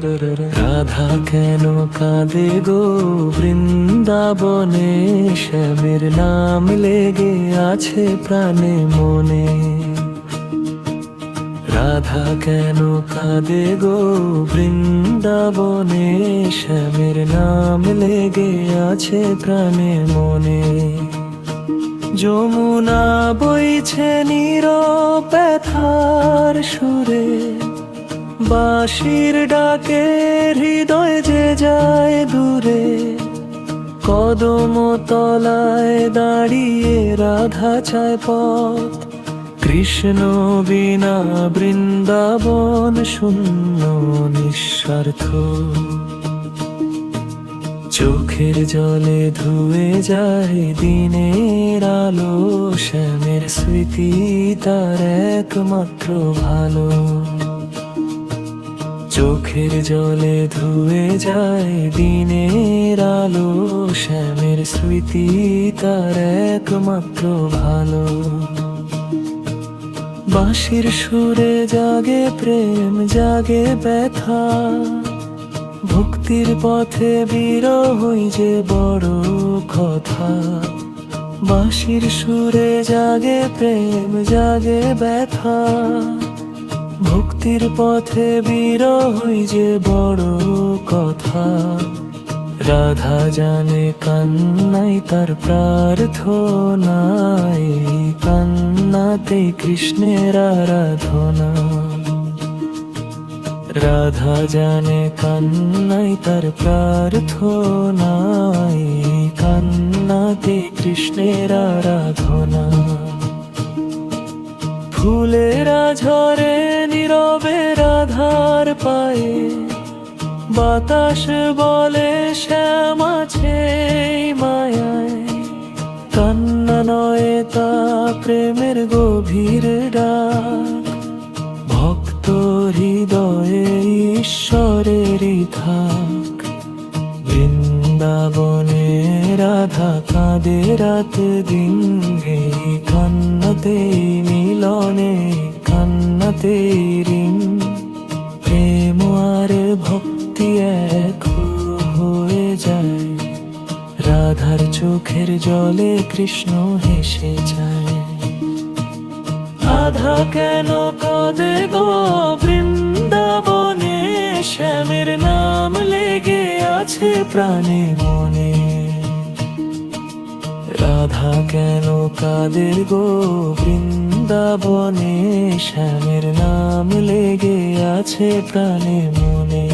রাধা কেন কাঁদে গো বৃন্দাবনে, শ্যামের নাম লেগে আছে প্রাণে মনে। রাধা কেন কাঁদে গো বৃন্দাবনে, শ্যামের নাম লেগে আছে প্রাণে মনে। যমুনা বইছে নীরব ব্যথার সুরে, বাঁশির ডাকে হৃদয় যে যায় দূরে। কদম তলায় দাঁড়িয়ে রাধা চায় পথ, কৃষ্ণ বিনা বৃন্দাবন শূন্য নিঃস্বার্থ। চোখের জলে ধুয়ে যায় দিনের আলো, শ্যামের স্মৃতি তার একমাত্র ভালো। চোখের জলে ধুয়ে যায় দিনের আলো, শ্যামের স্মৃতি তার একমাত্র ভালো। বাঁশির সুরে জাগে প্রেম, জাগে ব্যথা, ভক্তির পথে বিরহই যে বড় কথা। বাঁশির সুরে জাগে প্রেম, জাগে ব্যথা, ভক্তির পথে বিরহই যে বড় কথা। রাধা জানে কান্নাই তার প্রার্থনায়, কান্নাতে কৃষ্ণের আরাধনা। রাধা জানে কান্নাই তার প্রার্থনায়, কান্নাতে কৃষ্ণের আরাধনা। ফুলেরা ঝরে নীরবে রাধার পায়ে, বাতাস বলে শ্যাম আছে মায়ায়। কান্না নয় তা প্রেমের গভীর ডাক, ভক্ত হৃদয়ে ঈশ্বরেরই থাক। বৃন্দাবনে রাধা কাঁদে রাত দিন, এই কান্নাতে মিলনে কান্নাতে ঋণ। প্রেম আর ভক্তি এক হয়ে যায়, রাধার চোখের জলে কৃষ্ণ হেসে যায়। রাধা কেন কাঁদে গো বৃন্দাবনে, শ্যামের নাম লেগে আছে প্রাণে মনে। রাধা কেন কাঁদে গো বৃন্দাবনে, শ্যামের নাম লেগে আছে প্রাণে মনে।